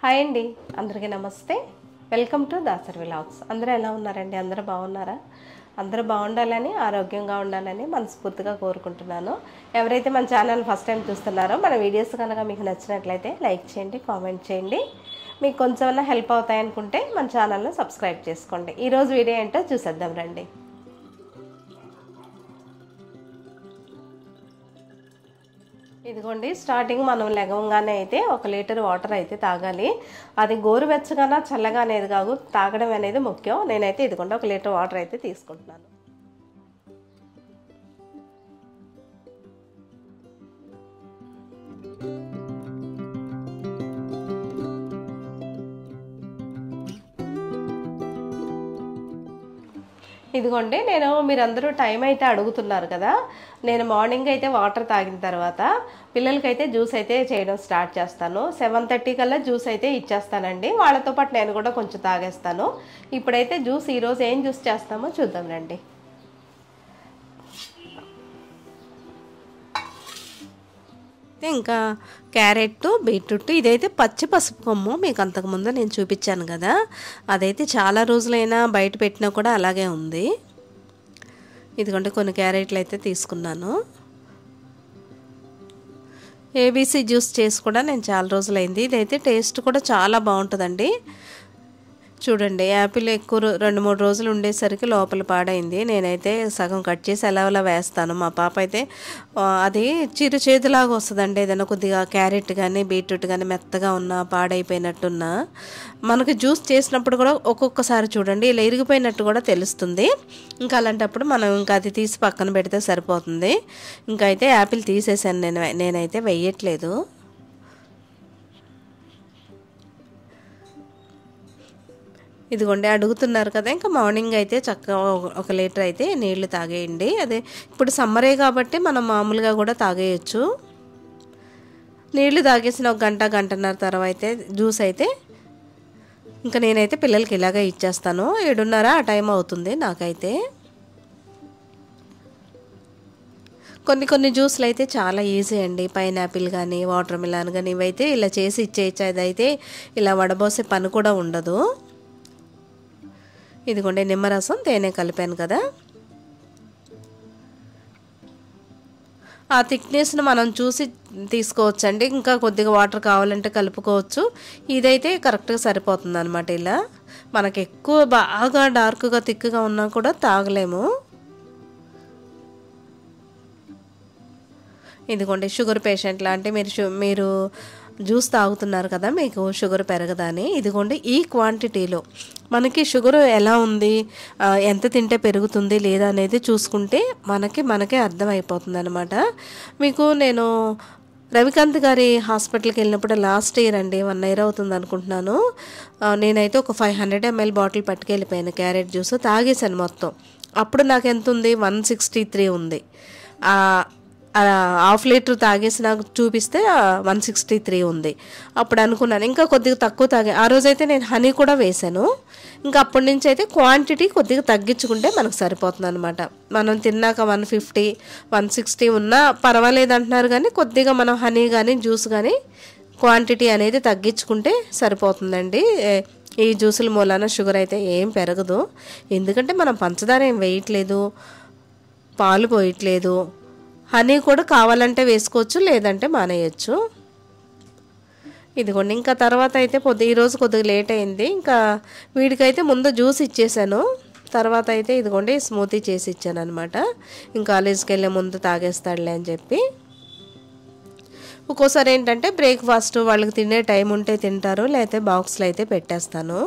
Hi అండి, అందరికీ నమస్తే. Welcome to Dasari vlogs. అందరూ ఎలా ఉన్నారండి? అందరూ బాగున్నారా? అందరూ బాగుండాలని, ఆరోగ్యంగా ఉండాలని మనస్ఫూర్తిగా కోరుకుంటున్నాను. ఎవరైతే మన ఛానల్ ఫస్ట్ టైం చూస్తున్నారో మన వీడియోస్ కనుక మీకు నచ్చినట్లయితే లైక్ చేయండి, కామెంట్ చేయండి. మీకు కొంచెం హెల్ప్ అవుతాయనుకుంటే మన ఛానల్ను సబ్స్క్రైబ్ చేసుకోండి. ఈరోజు వీడియో ఏంటో చూసేద్దాం రండి. ఇదిగోండి, స్టార్టింగ్ మనం లెగవంగానే అయితే 1 లీటర్ వాటర్ అయితే తాగాలి. అది గోరువెచ్చగానా చల్లగా అనేది కాదు, తాగడం అనేది ముఖ్యం. నేనైతే ఇదిగోండి 1 లీటర్ వాటర్ అయితే తీసుకుంటున్నాను. ఇదిగోండి, మీరందరూ టైం అయితే అడుగుతున్నారు కదా. నేను మార్నింగ్ అయితే వాటర్ తాగిన తర్వాత పిల్లలకైతే జ్యూస్ అయితే చేయడం స్టార్ట్ చేస్తాను. 7:30 కల్లా జ్యూస్ అయితే ఇచ్చేస్తానండి. వాళ్ళతో పాటు నేను కూడా కొంచెం తాగేస్తాను. ఇప్పుడైతే జ్యూస్ ఈరోజు ఏం జ్యూస్ చేస్తామో చూద్దాం రండి. ఇంకా క్యారెట్, బీట్రూట్, ఇదైతే పచ్చి పసుపు కొమ్ము మీకు అంతకుముందు నేను చూపించాను కదా. అదైతే చాలా రోజులైనా బయట పెట్టినా కూడా అలాగే ఉంది. ఇదిగోండి, కొన్ని క్యారెట్లు అయితే తీసుకున్నాను. ఏబీసీ జ్యూస్ చేసి కూడా నేను చాలా రోజులైంది. ఇదైతే టేస్ట్ కూడా చాలా బాగుంటుందండి. చూడండి, యాపిల్ ఎక్కువ 2-3 రోజులు ఉండేసరికి లోపల పాడైంది. నేనైతే సగం కట్ చేసి అలా వేస్తాను. మా పాప అయితే అది చిరు చేతులాగా వస్తుందండి. ఏదైనా కొద్దిగా క్యారెట్ కానీ బీట్రూట్ కానీ మెత్తగా ఉన్నా, పాడైపోయినట్టున్నా, మనకి జ్యూస్ చేసినప్పుడు కూడా ఒక్కొక్కసారి చూడండి ఇలా ఇరిగిపోయినట్టు కూడా తెలుస్తుంది. ఇంకా అలాంటప్పుడు మనం ఇంకా అది తీసి పక్కన పెడితే సరిపోతుంది. ఇంకా అయితే యాపిల్ తీసేసాను, నేనైతే వేయట్లేదు. ఇదిగోండి, అడుగుతున్నారు కదా. ఇంకా మార్నింగ్ అయితే చక్కగా 1 లీటర్ అయితే నీళ్లు తాగేయండి. అదే ఇప్పుడు సమ్మరే కాబట్టి మనం మామూలుగా కూడా తాగేయచ్చు. నీళ్లు తాగేసిన 1 గంటన్నర తర్వాత అయితే జ్యూస్ అయితే ఇంకా నేనైతే పిల్లలకి ఇలాగే ఇచ్చేస్తాను. 7:30 ఆ టైం అవుతుంది నాకైతే. కొన్ని జ్యూస్లు అయితే చాలా ఈజీ అండి. పైనాపిల్ కానీ వాటర్ మిలాన్ కానీ ఇవైతే ఇలా చేసి ఇచ్చేయచ్చు. అదైతే ఇలా వడబోసే పని కూడా ఉండదు. ఇదిగోండి, నిమ్మరసం, తేనె కలిపాను కదా. ఆ థిక్నెస్ను మనం చూసి తీసుకోవచ్చు అండి. ఇంకా కొద్దిగా వాటర్ కావాలంటే కలుపుకోవచ్చు. ఇదైతే కరెక్ట్గా సరిపోతుంది అనమాట. ఇలా మనకి ఎక్కువ బాగా డార్క్గా థిక్గా ఉన్నా కూడా తాగలేము. ఇదిగోండి, షుగర్ పేషెంట్ లాంటి మీరు జ్యూస్ తాగుతున్నారు కదా, మీకు షుగర్ పెరగదని. ఇదిగోండి, ఈ క్వాంటిటీలో మనకి షుగర్ ఎలా ఉంది, ఎంత తింటే పెరుగుతుంది లేదా అనేది చూసుకుంటే మనకే అర్థమైపోతుంది అనమాట. మీకు నేను రవికాంత్ గారి హాస్పిటల్కి వెళ్ళినప్పుడు లాస్ట్ ఇయర్ అండి, 1 ఇయర్ అవుతుంది అనుకుంటున్నాను. నేనైతే ఒక 500 ml బాటిల్ పట్టుకెళ్ళిపోయాను క్యారెట్ జ్యూస్, తాగేసాను మొత్తం. అప్పుడు నాకు ఎంత ఉంది, 163 ఉంది. 1/2 లీటర్ తాగేసి నాకు చూపిస్తే 163 ఉంది. అప్పుడు అనుకున్నాను ఇంకా కొద్దిగా తక్కువ ఆ రోజైతే నేను హనీ కూడా వేశాను. ఇంకా అప్పటి నుంచి అయితే క్వాంటిటీ కొద్దిగా తగ్గించుకుంటే మనకు సరిపోతుంది అనమాట. మనం తిన్నాక 150, 160 ఉన్నా పర్వాలేదు అంటున్నారు, కానీ కొద్దిగా మనం హనీ కానీ జ్యూస్ కానీ క్వాంటిటీ అనేది తగ్గించుకుంటే సరిపోతుందండి. ఈ జ్యూసుల మూలాన షుగర్ అయితే ఏం పెరగదు. ఎందుకంటే మనం పంచదార ఏం వేయట్లేదు, పాలు పోయట్లేదు. హనీ కూడా కావాలంటే వేసుకోవచ్చు, లేదంటే మానేయచ్చు. ఇదిగోండి, ఇంకా తర్వాత అయితే ఈరోజు కొద్దిగా లేట్ అయింది. ఇంకా వీడికైతే ముందు జ్యూస్ ఇచ్చేసాను. తర్వాత అయితే ఇదిగోండి స్మూతీ చేసి ఇచ్చాను అనమాట. ఇంకా కాలేజ్కి వెళ్ళే ముందు తాగేస్తాడులే అని చెప్పి. ఒక్కోసారి ఏంటంటే బ్రేక్ఫాస్ట్ వాళ్ళకి తినే టైం ఉంటే తింటారు, లేకపోతే బాక్స్లో అయితే పెట్టేస్తాను.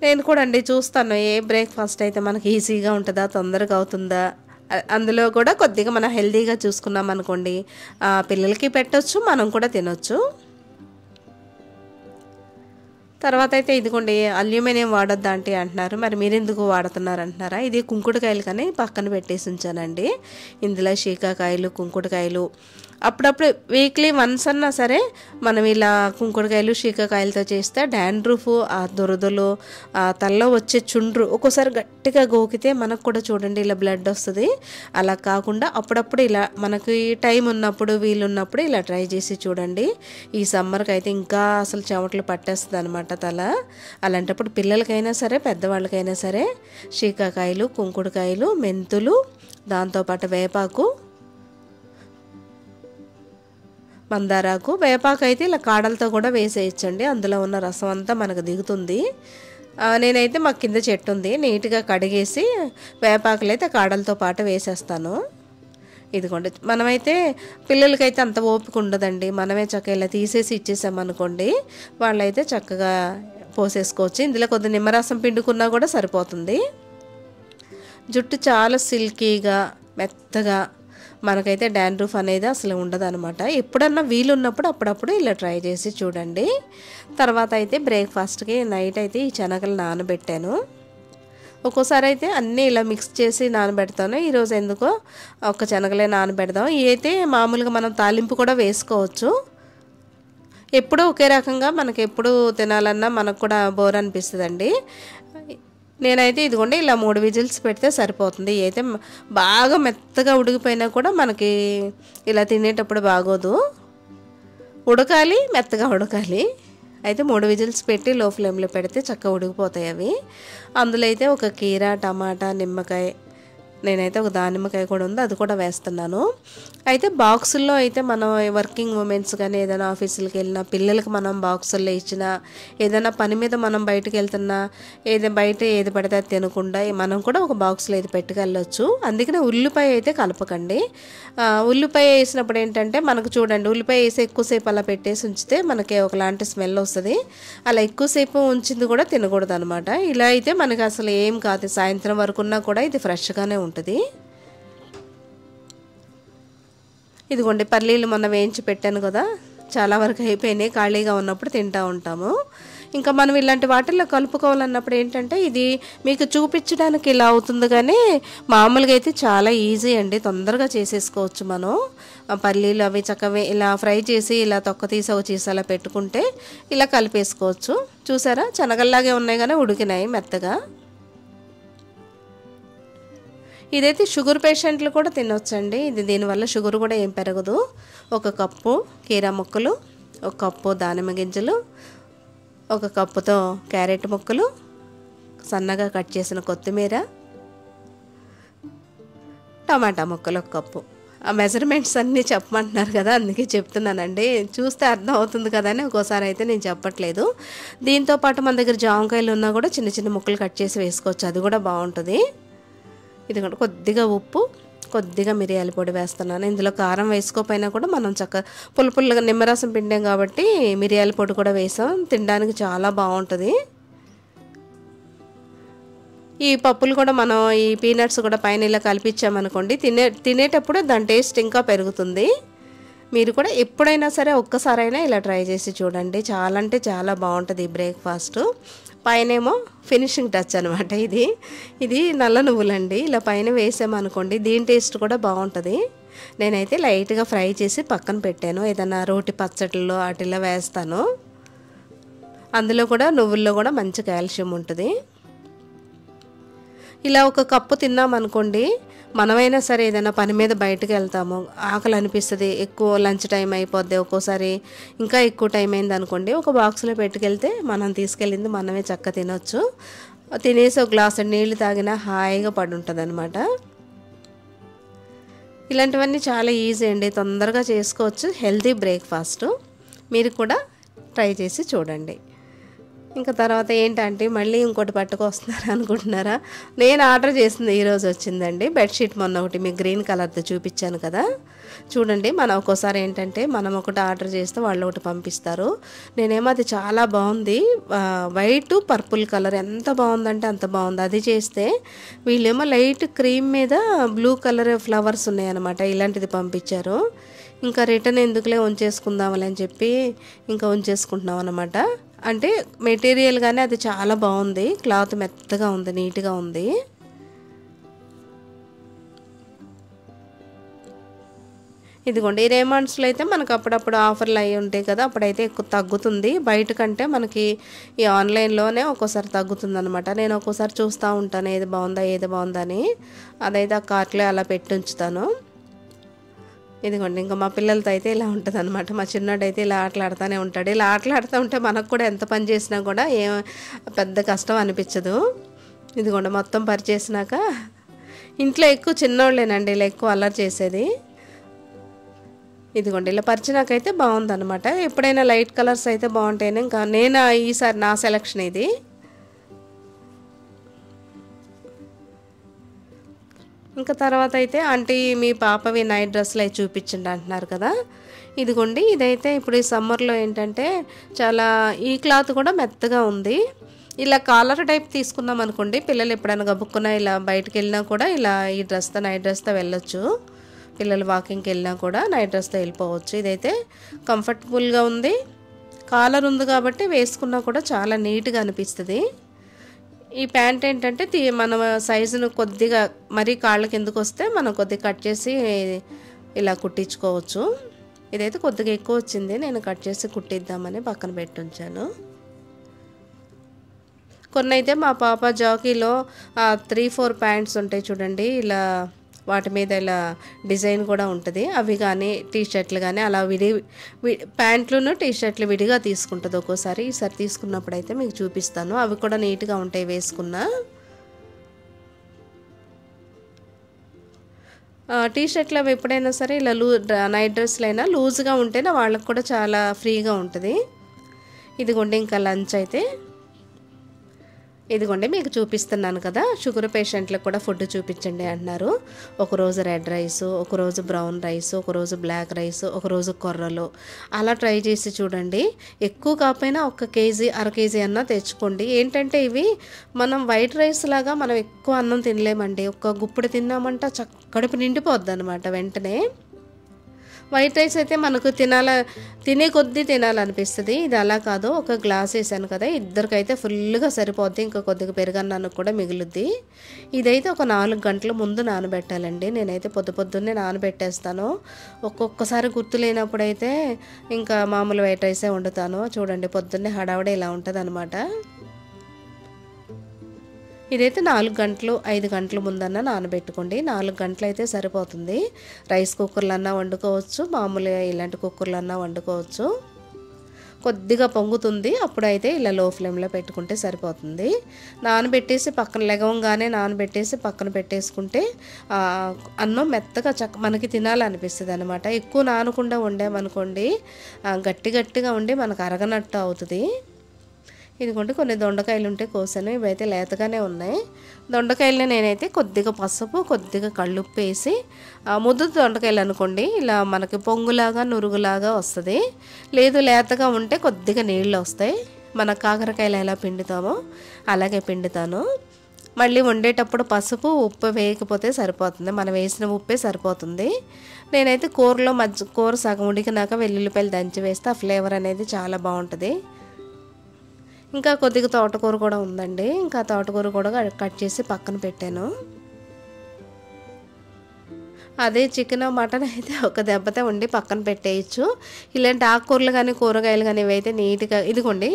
నేను కూడా అండి చూస్తాను ఏ బ్రేక్ఫాస్ట్ అయితే మనకి ఈజీగా ఉంటుందా, తొందరగా అవుతుందా. అందులో కూడా కొద్దిగా మనం హెల్తీగా చూసుకున్నాం అనుకోండి, పిల్లలకి పెట్టొచ్చు, మనం కూడా తినొచ్చు. తర్వాత అయితే ఇదిగోండి, అల్యూమినియం వాడొద్దా అంటే అంటున్నారు. మరి మీరు ఎందుకు వాడుతున్నారు అంటున్నారా? ఇది కుంకుడుకాయలు కానీ పక్కన పెట్టేసి ఉంచానండి. ఇందులో శీకాకాయలు, కుంకుడుకాయలు, అప్పుడప్పుడు వీక్లీ వన్స్ అన్నా సరే మనం ఇలా కుంకుడుకాయలు శీకాకాయలతో చేస్తే డాండ్రూఫ్, ఆ దురదలు, ఆ తలలో వచ్చే చుండ్రు ఒక్కోసారి గట్టిగా గోకితే మనకు కూడా చూడండి ఇలా బ్లడ్ వస్తుంది. అలా కాకుండా అప్పుడప్పుడు ఇలా మనకి టైం ఉన్నప్పుడు వీలున్నప్పుడు ఇలా ట్రై చేసి చూడండి. ఈ సమ్మర్కి అయితే ఇంకా అసలు చెమటలు పట్టేస్తుంది అనమాట తల. అలాంటప్పుడు పిల్లలకైనా సరే పెద్దవాళ్ళకైనా సరే శీకాకాయలు, కుంకుడుకాయలు, మెంతులు, దాంతోపాటు వేపాకు, మందారాకు, వేపాకు అయితే ఇలా కాడలతో కూడా వేసేయచ్చండి. అందులో ఉన్న రసం అంతా మనకు దిగుతుంది. నేనైతే మా కింద చెట్టు ఉంది, నీట్గా కడిగేసి వేపాకులు అయితే కాడలతో పాటు వేసేస్తాను. ఇదిగోండి, మనమైతే పిల్లలకైతే అంత ఓపిక ఉండదండి. మనమే చక్కగా ఇలా తీసేసి ఇచ్చేసామనుకోండి, వాళ్ళైతే చక్కగా పోసేసుకోవచ్చు. ఇందులో కొద్ది నిమ్మరసం పిండుకున్నా కూడా సరిపోతుంది. జుట్టు చాలా సిల్కీగా మెత్తగా మనకైతే డాండ్రూఫ్ అనేది అసలు ఉండదన్నమాట. ఎప్పుడన్నా వీలున్నప్పుడు అప్పుడప్పుడు ఇలా ట్రై చేసి చూడండి. తర్వాత అయితే బ్రేక్ఫాస్ట్కి నైట్ అయితే ఈ శనగలు నానబెట్టాను. ఒక్కోసారి అయితే అన్నీ ఇలా మిక్స్ చేసి నానబెడతాను. ఈరోజు ఎందుకో ఒక శనగలే నానబెడదాం. ఇవి అయితే మామూలుగా మనం తాలింపు కూడా వేసుకోవచ్చు. ఎప్పుడూ ఒకే రకంగా మనకి ఎప్పుడు తినాలన్నా మనకు కూడా బోర్ అనిపిస్తుందండి. నేనైతే ఇదిగోండి ఇలా 3 విజిల్స్ పెడితే సరిపోతుంది. అయితే బాగా మెత్తగా ఉడికిపోయినా కూడా మనకి ఇలా తినేటప్పుడు బాగోదు, ఉడకాలి, మెత్తగా ఉడకాలి. అయితే 3 విజిల్స్ పెట్టి లో ఫ్లేమ్లో పెడితే చక్కగా ఉడికిపోతాయి అవి. అందులో అయితే ఒక కీర, టమాటా, నిమ్మకాయ, నేనైతే ఒక దానిమ్మకాయ కూడా ఉంది, అది కూడా వేస్తున్నాను. అయితే బాక్సుల్లో అయితే మనం వర్కింగ్ ఉమెన్స్ కానీ ఏదైనా ఆఫీసులకు వెళ్ళినా పిల్లలకి మనం బాక్సుల్లో ఇచ్చినా, ఏదైనా పని మీద మనం బయటకు వెళ్తున్నా, బయట ఏది పడితే అది తినకుండా మనం కూడా ఒక బాక్స్లో ఇది పెట్టుకెళ్ళొచ్చు. అందుకనే ఉల్లిపాయ అయితే కలపకండి. ఉల్లిపాయ వేసినప్పుడు ఏంటంటే మనకు చూడండి, ఉల్లిపాయ వేసి ఎక్కువసేపు అలా పెట్టేసి ఉంచితే మనకి ఒకలాంటి స్మెల్ వస్తుంది. అలా ఎక్కువసేపు ఉంచింది కూడా తినకూడదు అనమాట. ఇలా అయితే మనకి అసలు ఏం కాదు, సాయంత్రం వరకు ఉన్నా కూడా ఇది ఫ్రెష్గానే ఉంటుంది. ఇదిగోండి, పల్లీలు మొన్న వేయించి పెట్టాను కదా, చాలా వరకు అయిపోయినాయి. ఖాళీగా ఉన్నప్పుడు తింటూ ఉంటాము. ఇంకా మనం ఇలాంటి వాటిల్లో కలుపుకోవాలన్నప్పుడు ఏంటంటే ఇది మీకు చూపించడానికి ఇలా అవుతుంది, కానీ మామూలుగా అయితే చాలా ఈజీ అండి, తొందరగా చేసేసుకోవచ్చు. మనం పల్లీలు అవి చక్కగా ఇలా ఫ్రై చేసి ఇలా తొక్క తీసి ఒక చీస అలా పెట్టుకుంటే ఇలా కలిపేసుకోవచ్చు. చూసారా, శనగల్లాగే ఉన్నాయి కానీ ఉడికినాయి మెత్తగా. ఇదైతే షుగర్ పేషెంట్లు కూడా తినొచ్చండి. దీనివల్ల షుగర్ కూడా ఏం పెరగదు. 1 కప్పు కీరా ముక్కలు, 1 కప్పు దానిమ్మ గింజలు, 1 కప్పుతో క్యారెట్ ముక్కలు, సన్నగా కట్ చేసిన కొత్తిమీర, టమాటా ముక్కలు 1 కప్పు. ఆ మెజర్మెంట్స్ అన్నీ చెప్పమంటున్నారు కదా, అందుకే చెప్తున్నానండి. చూస్తే అర్థం అవుతుంది కదా అని ఒక్కోసారి అయితే నేను చెప్పట్లేదు. దీంతోపాటు మన దగ్గర జామకాయలు ఉన్నా కూడా చిన్న చిన్న ముక్కలు కట్ చేసి వేసుకోవచ్చు, అది కూడా బాగుంటుంది. ఇదిగోండి, కొద్దిగా ఉప్పు, కొద్దిగా మిరియాల పొడి వేస్తున్నాను. ఇందులో కారం వేసుకోకపోయినా కూడా మనం పుల్లగా నిమ్మరసం పిండాం కాబట్టి మిరియాల పొడి కూడా వేసాం, తినడానికి చాలా బాగుంటుంది. ఈ పప్పులు కూడా మనం ఈ పీనట్స్ కూడా పైన ఇలా కలిపించామనుకోండి, తినేటప్పుడు దాని టేస్ట్ ఇంకా పెరుగుతుంది. మీరు కూడా ఎప్పుడైనా సరే ఒక్కసారైనా ఇలా ట్రై చేసి చూడండి, చాలా అంటే చాలా బాగుంటుంది ఈ బ్రేక్ఫాస్ట్. పైనేమో ఫినిషింగ్ టచ్ అనమాట. ఇది నల్ల నువ్వులండి, ఇలా పైన వేసామనుకోండి దీని టేస్ట్ కూడా బాగుంటుంది. నేనైతే లైట్గా ఫ్రై చేసి పక్కన పెట్టాను, ఏదైనా రోటి పచ్చడిలో వాటిలో వేస్తాను. అందులో కూడా నువ్వుల్లో కూడా మంచి కాల్షియం ఉంటుంది. ఇలా 1 కప్పు తిన్నామనుకోండి, మనమైనా సరే ఏదైనా పని మీద బయటకు వెళ్తాము, ఆకలి అనిపిస్తుంది, ఎక్కువ లంచ్ టైం అయిపోద్ది, ఒక్కోసారి ఇంకా ఎక్కువ టైం అయింది అనుకోండి, ఒక బాక్స్లో పెట్టుకెళ్తే మనం తీసుకెళ్ళింది మనమే చక్క తినొచ్చు. తినేసి 1 గ్లాసు నీళ్ళు తాగినా హాయిగా పడి ఉంటుంది అనమాట. ఇలాంటివన్నీ చాలా ఈజీ అండి, తొందరగా చేసుకోవచ్చు, హెల్తీ బ్రేక్ఫాస్ట్. మీరు కూడా ట్రై చేసి చూడండి. ఇంకా తర్వాత ఏంటంటే మళ్ళీ ఇంకోటి పట్టుకొస్తున్నారు అనుకుంటున్నారా? నేను ఆర్డర్ చేసింది ఈరోజు వచ్చిందండి బెడ్షీట్. మొన్న ఒకటి మీకు గ్రీన్ కలర్ది చూపించాను కదా, చూడండి. మనం ఒక్కోసారి ఏంటంటే మనం ఒకటి ఆర్డర్ చేస్తే వాళ్ళు ఒకటి పంపిస్తారు. నేనేమో అది చాలా బాగుంది, వైట్ పర్పుల్ కలర్, ఎంత బాగుందంటే అంత బాగుంది. అది చేస్తే వీళ్ళేమో లైట్ క్రీమ్ మీద బ్లూ కలర్ ఫ్లవర్స్ ఉన్నాయన్నమాట, ఇలాంటిది పంపించారు. ఇంకా రిటర్న్ ఎందుకులే ఉంచేసుకుందామని అని చెప్పి ఇంకా ఉంచేసుకుంటున్నాం అనమాట. అంటే మెటీరియల్ కానీ అది చాలా బాగుంది, క్లాత్ మెత్తగా ఉంది, నీట్గా ఉంది. ఇదిగోండి ఈ రేమాండ్స్లో అయితే మనకు అప్పుడప్పుడు ఆఫర్లు అవి ఉంటాయి కదా, అప్పుడైతే ఎక్కువ తగ్గుతుంది. బయట కంటే మనకి ఈ ఆన్లైన్లోనే ఒక్కోసారి తగ్గుతుంది అనమాట. నేను ఒక్కోసారి చూస్తూ ఉంటాను ఏది బాగుందా ఏది బాగుందని. అదైతే ఆ కార్ట్లో అలా పెట్టి ఉంచుతాను. ఇదిగోండి ఇంకా మా పిల్లలతో అయితే ఇలా ఉంటుంది అనమాట. మా చిన్నోడైతే ఇలా ఆటలాడుతూనే ఉంటాడు. ఇలా ఆటలాడుతూ ఉంటే మనకు కూడా ఎంత పని చేసినా కూడా ఏం పెద్ద కష్టం అనిపించదు. ఇదిగోండి మొత్తం పరిచేసినాక ఇంట్లో ఎక్కువ చిన్నోళ్ళేనండి ఇలా ఎక్కువ అల్లరి చేసేది. ఇదిగోండి ఇలా పరిచినాకైతే బాగుందన్నమాట. ఎప్పుడైనా లైట్ కలర్స్ అయితే బాగుంటాయని ఇంకా నేను ఈసారి నా సెలక్షన్ ఇది. ఇంకా తర్వాత అయితే ఆంటీ మీ పాపవి నైట్ డ్రెస్సులు అవి చూపించండి అంటున్నారు కదా. ఇదిగోండి ఇదైతే ఇప్పుడు ఈ సమ్మర్లో ఏంటంటే చాలా ఈ క్లాత్ కూడా మెత్తగా ఉంది. ఇలా కాలర్ టైప్ తీసుకున్నాం అనుకోండి, పిల్లలు ఎప్పుడైనా గబుక్కున్నా ఇలా బయటకు వెళ్ళినా కూడా ఇలా ఈ డ్రెస్తో నైట్ డ్రెస్తో వెళ్ళొచ్చు. పిల్లలు వాకింగ్కి వెళ్ళినా కూడా నైట్ డ్రెస్తో వెళ్ళిపోవచ్చు. ఇదైతే కంఫర్టబుల్గా ఉంది, కాలర్ ఉంది కాబట్టి వేసుకున్నా కూడా చాలా నీట్గా అనిపిస్తుంది. ఈ ప్యాంట్ ఏంటంటే మన సైజును కొద్దిగా మరీ కాళ్ళకి ఎందుకు వస్తే మనం కొద్దిగా కట్ చేసి ఇలా కుట్టించుకోవచ్చు. ఇదైతే కొద్దిగా ఎక్కువ వచ్చింది, నేను కట్ చేసి కుట్టిద్దామని పక్కన పెట్టి ఉంచాను. కొన్ని అయితే మా పాప జాకీలో 3-4 ప్యాంట్స్ ఉంటాయి చూడండి, ఇలా వాటి మీద ఇలా డిజైన్ కూడా ఉంటుంది. అవి కానీ టీ షర్ట్లు కానీ అలా ప్యాంట్లను టీ షర్ట్లు విడిగా తీసుకుంటుంది ఒక్కోసారి. ఈసారి తీసుకున్నప్పుడు అయితే మీకు చూపిస్తాను. అవి కూడా నీట్గా ఉంటాయి వేసుకున్న. టీ షర్ట్లు అవి ఎప్పుడైనా సరే ఇలా నైట్ డ్రెస్లు అయినా లూజ్గా ఉంటేనే వాళ్ళకి కూడా చాలా ఫ్రీగా ఉంటుంది. ఇదిగోండి ఇంకా లంచ్ అయితే ఇదిగోండి మీకు చూపిస్తున్నాను కదా. షుగర్ పేషెంట్లకు కూడా ఫుడ్ చూపించండి అంటున్నారు. ఒకరోజు రెడ్ రైస్, ఒకరోజు బ్రౌన్ రైస్, ఒకరోజు బ్లాక్ రైస్, ఒకరోజు కొర్రలు అలా ట్రై చేసి చూడండి. ఎక్కువ కాకపోయినా 1 కేజీ 1/2 కేజీ అన్నా తెచ్చుకోండి. ఏంటంటే ఇవి మనం వైట్ రైస్ లాగా మనం ఎక్కువ అన్నం తినలేమండి. ఒక గుప్పుడు తిన్నామంటే కడుపు నిండిపోద్ది అనమాట వెంటనే. వైట్ రైస్ అయితే మనకు తినే కొద్దీ తినాలనిపిస్తుంది. ఇది అలా కాదు, ఒక గ్లాస్ వేసాను కదా, ఇద్దరికైతే ఫుల్గా సరిపోద్ది. ఇంకా కొద్దిగా పెరుగన్నానికి కూడా మిగులుద్ది. ఇదైతే ఒక 4 గంటల ముందు నానబెట్టాలండి. నేనైతే పొద్దున్నే నానబెట్టేస్తాను. ఒక్కొక్కసారి గుర్తు లేనప్పుడైతే ఇంకా మామూలు వైట్ రైసే వండుతాను. చూడండి పొద్దున్నే హడావుడే ఇలా ఉంటుంది అనమాట. ఇదైతే 4 గంటలు 5 గంటల ముందన్నా నానబెట్టుకోండి. 4 గంటలు అయితే సరిపోతుంది. రైస్ కుక్కర్లన్నా వండుకోవచ్చు, మామూలుగా ఇలాంటి కుక్కర్లన్నా వండుకోవచ్చు. కొద్దిగా పొంగుతుంది, అప్పుడైతే ఇలా లో ఫ్లేమ్లో పెట్టుకుంటే సరిపోతుంది. నానబెట్టేసి లెగవంగానే నానబెట్టేసి పక్కన పెట్టేసుకుంటే అన్నం మెత్తగా మనకి తినాలనిపిస్తుంది అనమాట. ఎక్కువ నానకుండా వండామనుకోండి గట్టిగా ఉండి మనకు అరగనట్టు అవుతుంది. ఇదిగోండి కొన్ని దొండకాయలు ఉంటే కోసాను, ఇవైతే లేతగానే ఉన్నాయి. దొండకాయలని నేనైతే కొద్దిగా పసుపు కొద్దిగా కళ్ళుప్పు వేసి ముద్దు దొండకాయలు అనుకోండి ఇలా మనకి పొంగులాగా నురుగులాగా వస్తుంది. లేదు లేతగా ఉంటే కొద్దిగా నీళ్ళు వస్తాయి. మన కాకరకాయలు ఎలా పిండుతామో అలాగే పిండుతాను. మళ్ళీ వండేటప్పుడు పసుపు ఉప్పు వేయకపోతే సరిపోతుంది, మనం వేసిన ఉప్పే సరిపోతుంది. నేనైతే కూర సగం ఉడికినాక వెల్లుల్లిపాయలు దంచి వేస్తే ఆ ఫ్లేవర్ అనేది చాలా బాగుంటుంది. ఇంకా కొద్దిగా తోటకూర కూడా ఉందండి, ఇంకా తోటకూర కూడా కట్ చేసి పక్కన పెట్టాను. అదే చికెన్ మటన్ అయితే ఒక దెబ్బతే వండి పక్కన పెట్టేయచ్చు. ఇలాంటి ఆకుకూరలు కానీ కూరగాయలు కానీ ఇవైతే నీట్గా ఇదిగోండి.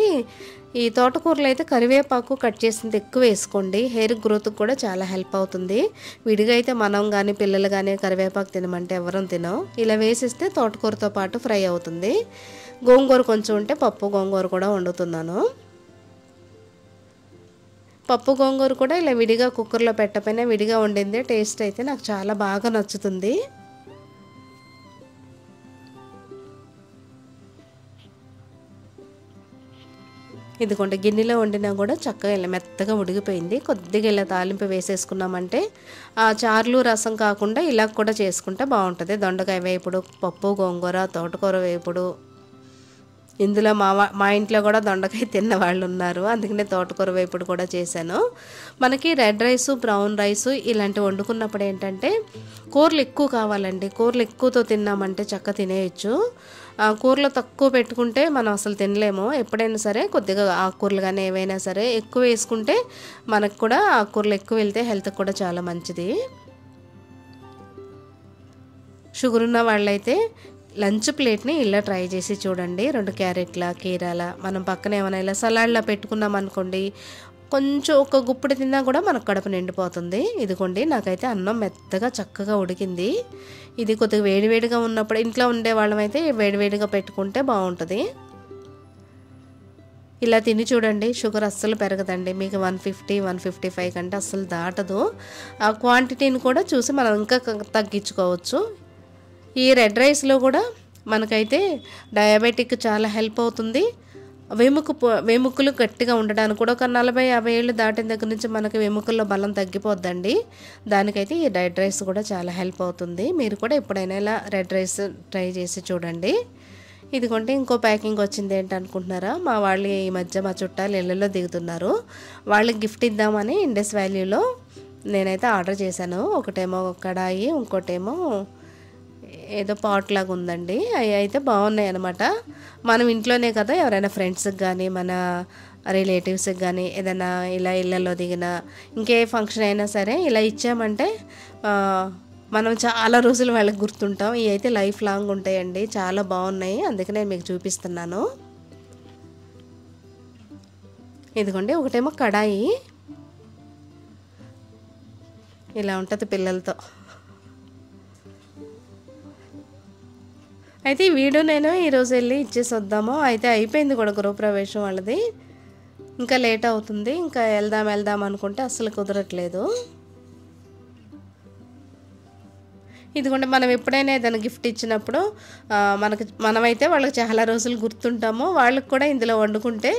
ఈ తోటకూరలు అయితే కరివేపాకు కట్ చేసింది ఎక్కువ వేసుకోండి, హెయిర్ గ్రోత్కి కూడా చాలా హెల్ప్ అవుతుంది. విడిగా అయితే మనం కానీ పిల్లలు కానీ కరివేపాకు తినమంటే ఎవరం తినం. ఇలా వేసిస్తే తోటకూరతో పాటు ఫ్రై అవుతుంది. గోంగూర కొంచెం ఉంటే పప్పు గోంగూర కూడా వండుతున్నాను. పప్పు గోంగూర కూడా ఇలా విడిగా కుక్కర్లో పెట్టకపోయినా విడిగా వండింది టేస్ట్ అయితే నాకు చాలా బాగా నచ్చుతుంది. ఇదిగోండి గిన్నెలో వండినా కూడా చక్కగా ఇలా మెత్తగా ఉడికిపోయింది. కొద్దిగా ఇలా తాలింపు వేసేసుకున్నామంటే ఆ చారులు రసం కాకుండా ఇలా కూడా చేసుకుంటే బాగుంటుంది. దొండకాయ వేపుడు, పప్పు గోంగూర, తోటకూర వేపుడు. ఇందులో మా ఇంట్లో కూడా దొండకాయ తిన్న వాళ్ళు ఉన్నారు, అందుకనే తోటకూర వేపుడు కూడా చేశాను. మనకి రెడ్ రైస్ బ్రౌన్ రైస్ ఇలాంటివి వండుకున్నప్పుడు ఏంటంటే కూరలు ఎక్కువ కావాలండి. కూరలు ఎక్కువతో తిన్నామంటే చక్క తినేయచ్చు. కూరలు తక్కువ పెట్టుకుంటే మనం అసలు తినలేము. ఎప్పుడైనా సరే కొద్దిగా ఆకుకూరలు కానీ ఏవైనా సరే ఎక్కువ వేసుకుంటే మనకు కూడా ఆకుకూరలు ఎక్కువ వెళ్తే హెల్త్కి కూడా చాలా మంచిది. షుగర్ ఉన్న వాళ్ళైతే లంచ్ ప్లేట్ని ఇలా ట్రై చేసి చూడండి. 2 క్యారెట్ల కీరాల మనం పక్కన ఏమైనా ఇలా సలాడ్లా పెట్టుకున్నాం అనుకోండి, కొంచెం ఒక గుప్పిడి తిన్నా కూడా మనకు కడుపు నిండిపోతుంది. ఇదిగోండి నాకైతే అన్నం మెత్తగా చక్కగా ఉడికింది. ఇది కొద్దిగా వేడివేడిగా ఉన్నప్పుడు ఇంట్లో ఉండే వాళ్ళమైతే వేడివేడిగా పెట్టుకుంటే బాగుంటుంది. ఇలా తిని చూడండి, షుగర్ అస్సలు పెరగదండి. మీకు 150, 155 కంటే అస్సలు దాటదు. ఆ క్వాంటిటీని కూడా చూసి మనం ఇంకా తగ్గించుకోవచ్చు. ఈ రెడ్ రైస్లో కూడా మనకైతే డయాబెటిక్ చాలా హెల్ప్ అవుతుంది. వెముకలు గట్టిగా ఉండడానికి కూడా ఒక 40-50 ఏళ్ళు దాటిన దగ్గర నుంచి మనకి వెముకల్లో బలం తగ్గిపోద్దండి. దానికైతే ఈ రెడ్ రైస్ కూడా చాలా హెల్ప్ అవుతుంది. మీరు కూడా ఎప్పుడైనా ఇలా రెడ్ రైస్ ట్రై చేసి చూడండి. ఇదిగోండి ఇంకో ప్యాకింగ్ వచ్చింది ఏంటనుకుంటున్నారా, మా వాళ్ళు ఈ మధ్య మా చుట్టాలు ఇళ్ళల్లో దిగుతున్నారు, వాళ్ళకి గిఫ్ట్ ఇద్దామని ఇండస్ వాల్యూలో నేనైతే ఆర్డర్ చేశాను. ఒకటేమో కడాయి, ఇంకోటేమో ఏదో పాట్ లాగా ఉందండి. అవి అయితే బాగున్నాయి అన్నమాట. మనం ఇంట్లోనే కదా ఎవరైనా ఫ్రెండ్స్కి కానీ మన రిలేటివ్స్కి కానీ ఏదైనా ఇలా ఇళ్ళల్లో దిగిన ఇంకే ఫంక్షన్ అయినా సరే ఇలా ఇచ్చామంటే మనం చాలా రోజులు వాళ్ళకి గుర్తుంటాం. ఇవి అయితే లైఫ్ లాంగ్ ఉంటాయండి, చాలా బాగున్నాయి, అందుకే నేను మీకు చూపిస్తున్నాను. ఇదిగోండి ఒకటేమో కడాయి ఇలా ఉంటుంది పిల్లలతో. అయితే ఈ వీడియో నేను ఈరోజు వెళ్ళి ఇచ్చేసి వద్దాము. అయితే అయిపోయింది కూడా గృహప్రవేశం వాళ్ళది, ఇంకా లేట్ అవుతుంది. ఇంకా వెళ్దాం అనుకుంటే అస్సలు కుదరట్లేదు. ఇదిగోండి మనం ఎప్పుడైనా ఏదైనా గిఫ్ట్ ఇచ్చినప్పుడు మనమైతే వాళ్ళకి చాలా రోజులు గుర్తుంటాము. వాళ్ళకి కూడా ఇందులో వండుకుంటే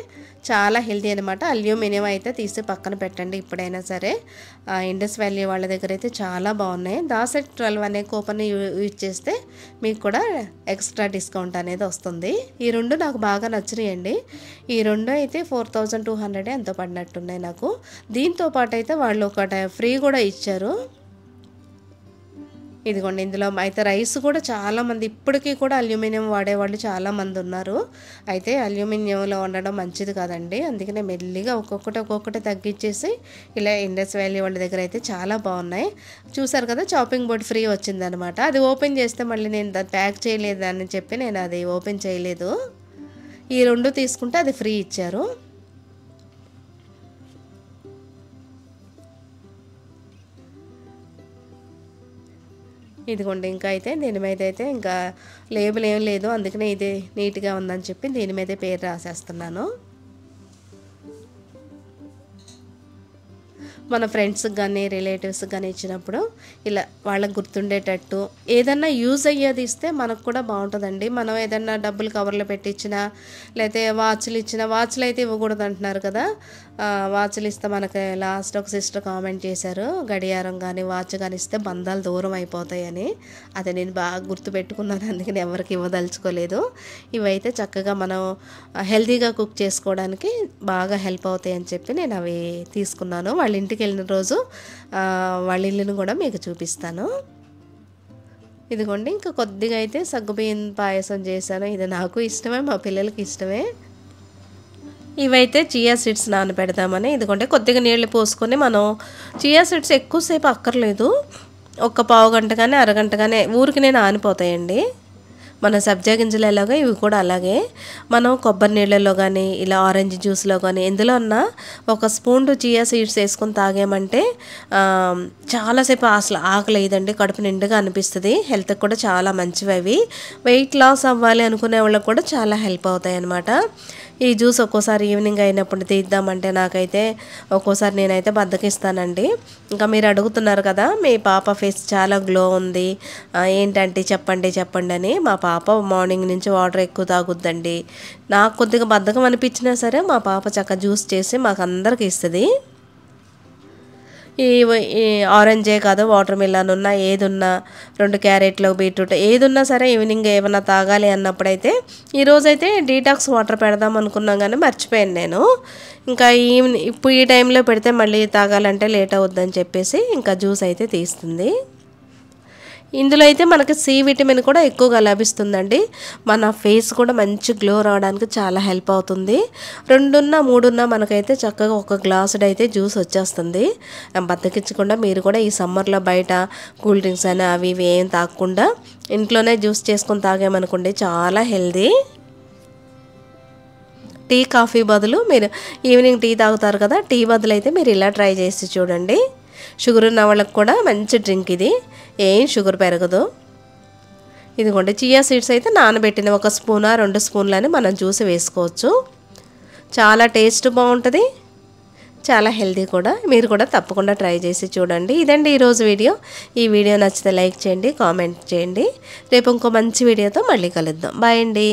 చాలా హెల్తీ అనమాట. అల్యూమినియం అయితే తీసి పక్కన పెట్టండి ఎప్పుడైనా సరే. ఇండస్ వాల్యూ వాళ్ళ దగ్గర అయితే చాలా బాగున్నాయి. దాసెట్ 12 అనే కూపన్ యూజ్ చేస్తే మీకు కూడా ఎక్స్ట్రా డిస్కౌంట్ అనేది వస్తుంది. ఈ రెండు నాకు బాగా నచ్చినాయండి. ఈ రెండు అయితే 4200 ఎంతో పడినట్టున్నాయి నాకు. దీంతో పాటు అయితే వాళ్ళు ఒకటి ఫ్రీ కూడా ఇచ్చారు. ఇదిగోండి ఇందులో అయితే రైస్ కూడా చాలామంది ఇప్పటికీ కూడా అల్యూమినియం వాడేవాళ్ళు చాలామంది ఉన్నారు. అయితే అల్యూమినియంలో వండడం మంచిది కాదండి, అందుకనే మెల్లిగా ఒక్కొక్కటి తగ్గించేసి ఇలా ఇండస్ వాల్యూ వాళ్ళ దగ్గర అయితే చాలా బాగున్నాయి. చూసారు కదా, చాపింగ్ బోర్డ్ ఫ్రీ వచ్చిందనమాట. అది ఓపెన్ చేస్తే మళ్ళీ నేను దాన్ని ప్యాక్ చేయలేదు అని చెప్పి నేను అది ఓపెన్ చేయలేదు. ఈ రెండు తీసుకుంటే అది ఫ్రీ ఇచ్చారు. ఇదిగోండి ఇంకా అయితే దీని మీద అయితే ఇంకా లేబుల్ ఏం లేదు, అందుకనే ఇది నీట్గా ఉందని చెప్పి దీని మీదే పేరు రాసేస్తున్నాను. మన ఫ్రెండ్స్కి కానీ రిలేటివ్స్కి కానీ ఇచ్చినప్పుడు ఇలా వాళ్ళకి గుర్తుండేటట్టు ఏదన్నా యూజ్ అయ్యేది ఇస్తే మనకు కూడా బాగుంటుందండి. మనం ఏదన్నా డబ్బులు కవర్లో పెట్టించినా లేకపోతే వాచ్లు ఇచ్చినా, వాచ్లు అయితే ఇవ్వకూడదు అంటున్నారు కదా, వాచ్లు ఇస్తే మనకి లాస్ట్ ఒక సిస్టర్ కామెంట్ చేశారు, గడియారం కానీ వాచ్ కానీ ఇస్తే బంధాలు దూరం అయిపోతాయని. అది నేను బాగా గుర్తుపెట్టుకున్నాను, అందుకని ఎవరికి ఇవ్వదలుచుకోలేదు. ఇవైతే చక్కగా మనం హెల్తీగా కుక్ చేసుకోవడానికి బాగా హెల్ప్ అవుతాయి అని చెప్పి నేను అవి తీసుకున్నాను. వాళ్ళ ఇంటికి వెళ్ళిన రోజు వాళ్ళ ఇల్లును కూడా మీకు చూపిస్తాను. ఇదిగోండి ఇంకా కొద్దిగా అయితే సగ్గుబియ్యం పాయసం చేశాను. ఇది నాకు ఇష్టమే, మా పిల్లలకి ఇష్టమే. ఇవైతే చియా సీడ్స్ నానబెడదామని, ఇదిగోండి కొద్దిగా నీళ్ళు పోసుకొని, మనం చియా సీడ్స్ ఎక్కువసేపు అక్కర్లేదు, ఒక పావు గంట కానీ అరగంట కానీ ఊరికి నానిపోతాయండి. మన సబ్జా గింజలు ఎలాగో ఇవి కూడా అలాగే. మనం కొబ్బరి నీళ్ళలో కానీ ఇలా ఆరెంజ్ జ్యూస్లో కానీ ఎందులో అన్నా ఒక స్పూన్ చియా సీడ్స్ వేసుకొని తాగామంటే చాలాసేపు అసలు ఆకలి లేదండి, కడుపు నిండుగా అనిపిస్తుంది. హెల్త్కి కూడా చాలా మంచివి అవి. వెయిట్ లాస్ అవ్వాలి అనుకునే వాళ్ళకి కూడా చాలా హెల్ప్ అవుతాయి అన్నమాట. ఈ జ్యూస్ ఒక్కోసారి ఈవినింగ్ అయినప్పుడు తీద్దామంటే నాకైతే ఒక్కోసారి నేనైతే బద్దకిస్తానండి. ఇంకా మీరు అడుగుతున్నారు కదా, మీ పాప ఫేస్ చాలా గ్లో ఉంది ఏంటంటే చెప్పండి అని. మా పాప మార్నింగ్ నుంచి వాటర్ ఎక్కువ తాగుద్దండి. నాకు కొద్దిగా బద్ధకం అనిపించినా సరే మా పాప చక్కగా జ్యూస్ చేసి మాకు అందరికి ఇస్తుంది. ఈ ఆరెంజే కాదు, వాటర్ మిలన్ ఉన్నా ఏది ఉన్నా, 2 క్యారెట్లు, బీట్రూట్ ఏది ఉన్నా సరే ఈవినింగ్ ఏమైనా తాగాలి అన్నప్పుడైతే, ఈరోజైతే డీటాక్స్ వాటర్ పెడదాం అనుకున్నాం కానీ మర్చిపోయాను నేను. ఇంకా ఇప్పుడు ఈ టైంలో పెడితే మళ్ళీ తాగాలంటే లేట్ అవుద్దని చెప్పేసి ఇంకా జ్యూస్ అయితే తీస్తుంది. ఇందులో అయితే మనకి సి విటమిన్ కూడా ఎక్కువగా లభిస్తుందండి. మన ఫేస్ కూడా మంచి గ్లో రావడానికి చాలా హెల్ప్ అవుతుంది. 2 3 మనకైతే చక్కగా ఒక గ్లాసుడు అయితే జ్యూస్ వచ్చేస్తుంది. బద్దకించకుండా మీరు కూడా ఈ సమ్మర్లో బయట కూల్ డ్రింక్స్ అని అవి ఇవి ఏం తాగకుండా ఇంట్లోనే జ్యూస్ చేసుకొని తాగామనుకోండి చాలా హెల్దీ. టీ కాఫీ బదులు మీరు ఈవినింగ్ టీ తాగుతారు కదా, టీ బదులు అయితే మీరు ఇలా ట్రై చేసి చూడండి. షుగర్ ఉన్న వాళ్ళకి కూడా మంచి డ్రింక్ ఇది, ఏం షుగర్ పెరగదు. ఇదిగోండి చియా సీడ్స్ అయితే నానబెట్టిన 1 స్పూన్ 2 స్పూన్లని మనం జ్యూస్ వేసుకోవచ్చు. చాలా టేస్ట్ బాగుంటుంది, చాలా హెల్దీ కూడా. మీరు కూడా తప్పకుండా ట్రై చేసి చూడండి. ఇదండి ఈరోజు వీడియో. ఈ వీడియో నచ్చితే లైక్ చేయండి, కామెంట్ చేయండి. రేపు ఇంకో మంచి వీడియోతో మళ్ళీ కలుద్దాం. బాయ్ అండి.